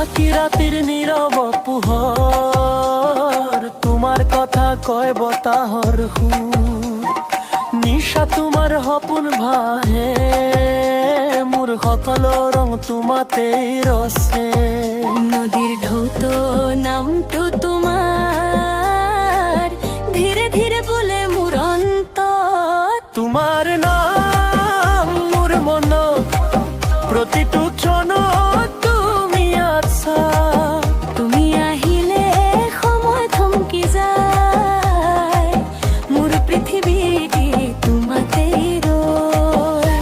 থাকি রাতের নীরব পুহর, তোমার কথা কয় বতাহর সুর। নিশা তোমাৰ সপোন ভাহে, মোৰ সকলো ৰং তোমাতেই ৰচে। নদীর ঢৌতো নামটো তোমার, ধীরে ধীরে বলে মোর অন্তর। তোমাৰ নাম মোৰ মনত, প্ৰতিটো ক্ষণত তুমি আছা। তুমি আহিলে সময় থমকি যায়, মোর পৃথিবীটি তোমাতেই রয়।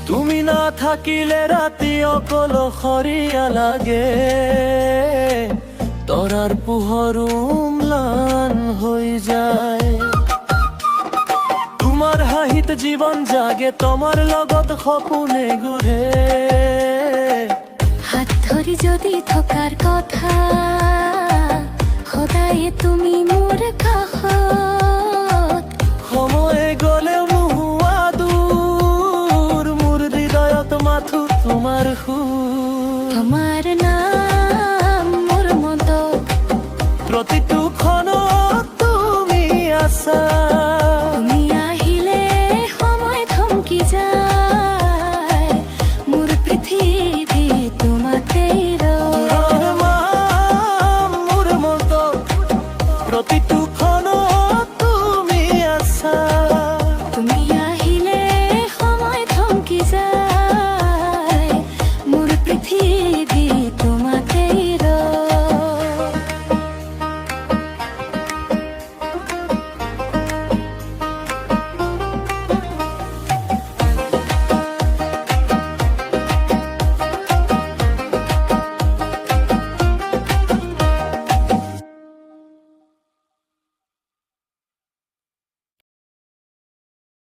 তুমি না থাকিলে ৰাতি অকলশৰীয়া লাগে, তৰাৰ পোহৰো ম্লান হৈ যায়। তোমাৰ হাঁহিত জীৱন জাগে, তোমাৰ লগত সপোনে ঘূৰে। হাত ধরি যদি থকার কথা, সদায় তুমি মোর কাষত। সময়ে গ'লে নোহোৱা দূৰ, মোৰ হৃদয়ত মাথো তোমাৰ সুৰ। তোমার